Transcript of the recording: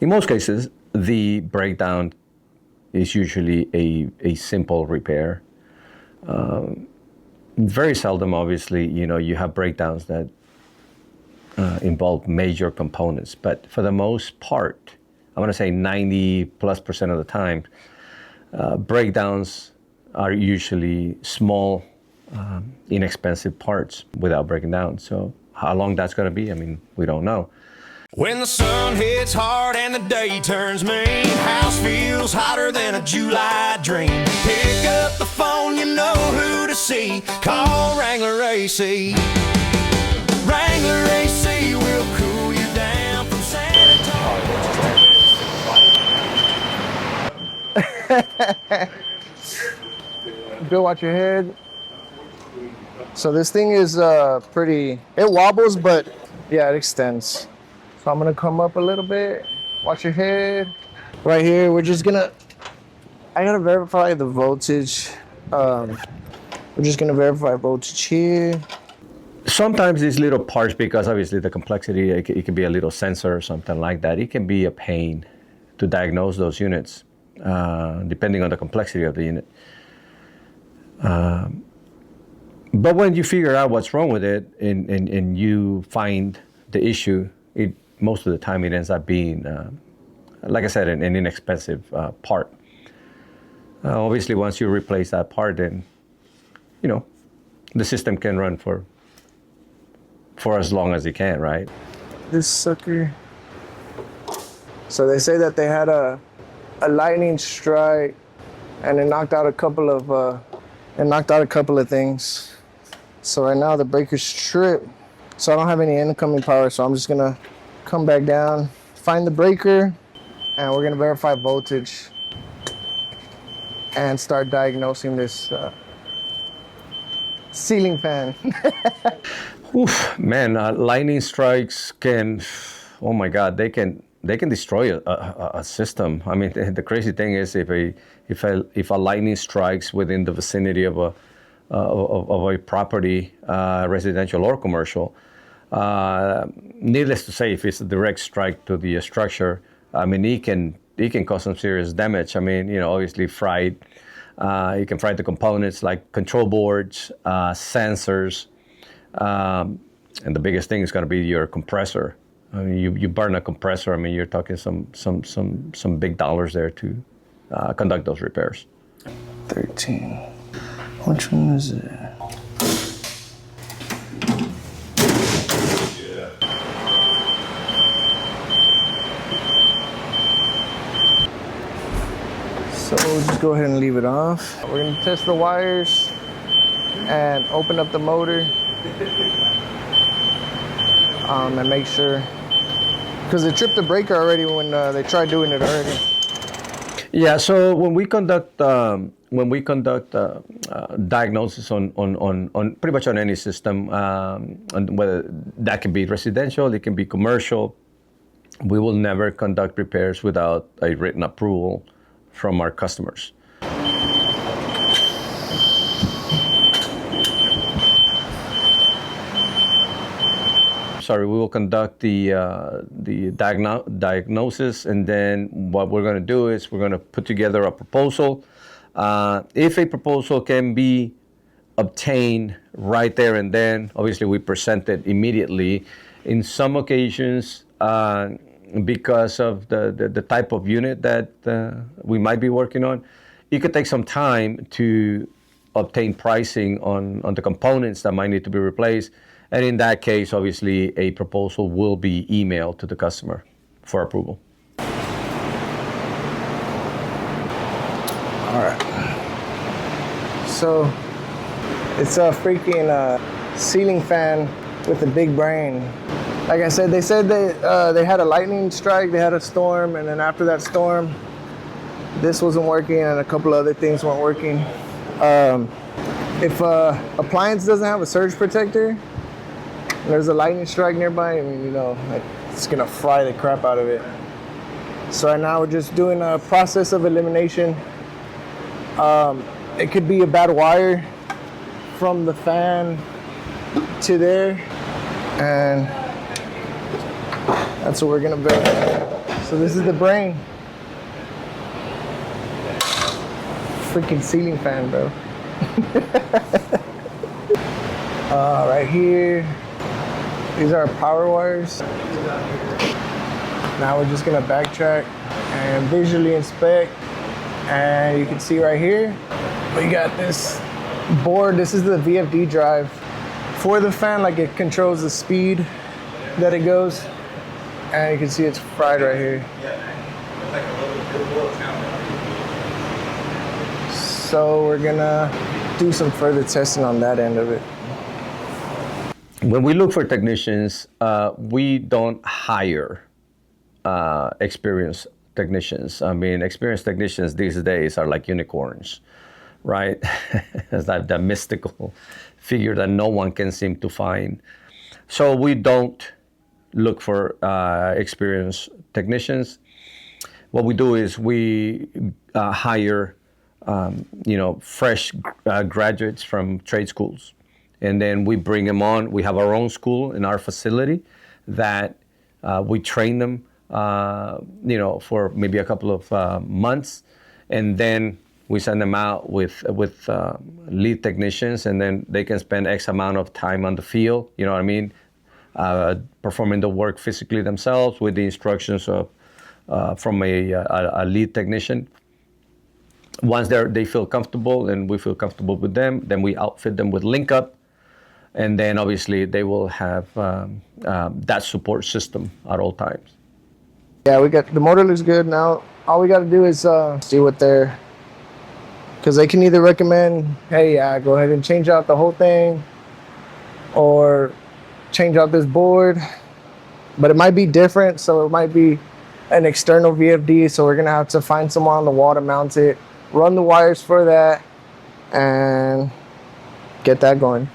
In most cases, the breakdown is usually a simple repair. Very seldom, obviously, you have breakdowns that involve major components. But for the most part, I want to say 90+% of the time, breakdowns are usually small, inexpensive parts without breaking down. So how long that's going to be, we don't know. When the sun hits hard and the day turns mean, house feels hotter than a July dream. Pick up the phone, you know who to see. Call Wrangler AC. Wrangler AC will cool you down from San Antonio. Bill, watch your head. So this thing is it wobbles, but yeah, it extends. So I'm gonna come up a little bit, watch your head. Right here, I gotta verify the voltage. We're just gonna verify voltage here. Sometimes these little parts, because obviously the complexity, it can be a little sensor or something like that. It can be a pain to diagnose those units, depending on the complexity of the unit. But when you figure out what's wrong with it and you find the issue, most of the time it ends up being, like I said, an inexpensive part. Obviously, once you replace that part, then, the system can run for as long as it can, right? This sucker. So they say that they had a lightning strike and it knocked out a couple of things. So right now the breaker's tripped. So I don't have any incoming power, so I'm just gonna come back down, find the breaker, and we're gonna verify voltage and start diagnosing this ceiling fan. Oof, man, lightning strikes can, oh my God, they can destroy a system. The crazy thing is if a lightning strikes within the vicinity of a property, residential or commercial, needless to say, if it's a direct strike to the structure, it can cause some serious damage. Obviously fried. You can fry the components like control boards, sensors, and the biggest thing is going to be your compressor. You burn a compressor. You're talking some big dollars there to conduct those repairs. 13. Which one is it? So we'll just go ahead and leave it off. We're gonna test the wires and open up the motor and make sure, because they tripped the breaker already when they tried doing it already. Yeah. So when we conduct diagnosis on pretty much on any system, and whether that can be residential, it can be commercial, we will never conduct repairs without a written approval from our customers. We will conduct the diagnosis, and then what we're going to do is we're going to put together a proposal. If a proposal can be obtained right there and then, obviously we present it immediately. In some occasions, because of the type of unit that we might be working on, it could take some time to obtain pricing on the components that might need to be replaced. And in that case, obviously, a proposal will be emailed to the customer for approval. All right. So it's a freaking ceiling fan with a big brain. Like I said, they had a lightning strike, they had a storm, and then after that storm, this wasn't working and a couple other things weren't working. If appliance doesn't have a surge protector, there's a lightning strike nearby, it's gonna fry the crap out of it. So right now we're just doing a process of elimination. It could be a bad wire from the fan to there, and that's what we're gonna build. So this is the brain. Freaking ceiling fan, bro. Right here, these are our power wires. Now we're just gonna backtrack and visually inspect. And you can see right here, we got this board. This is the VFD drive for the fan, like it controls the speed that it goes. And you can see it's fried right here. So we're gonna do some further testing on that end of it. When we look for technicians, we don't hire experienced technicians. I mean, experienced technicians these days are like unicorns, right? It's like that mystical figure that no one can seem to find. So we don't look for experienced technicians. What we do is we hire, fresh graduates from trade schools. And then we bring them on. We have our own school in our facility that we train them, for maybe a couple of months. And then we send them out with lead technicians, and then they can spend X amount of time on the field, you know what I mean? Performing the work physically themselves with the instructions from a lead technician. Once they feel comfortable and we feel comfortable with them, then we outfit them with LYNK UP. And then obviously they will have that support system at all times. Yeah, the motor looks good now. All we got to do is see what because they can either recommend, hey, go ahead and change out the whole thing, or change out this board. But it might be different, so it might be an external VFD. So we're gonna have to find someone on the wall to mount it, run the wires for that, and get that going.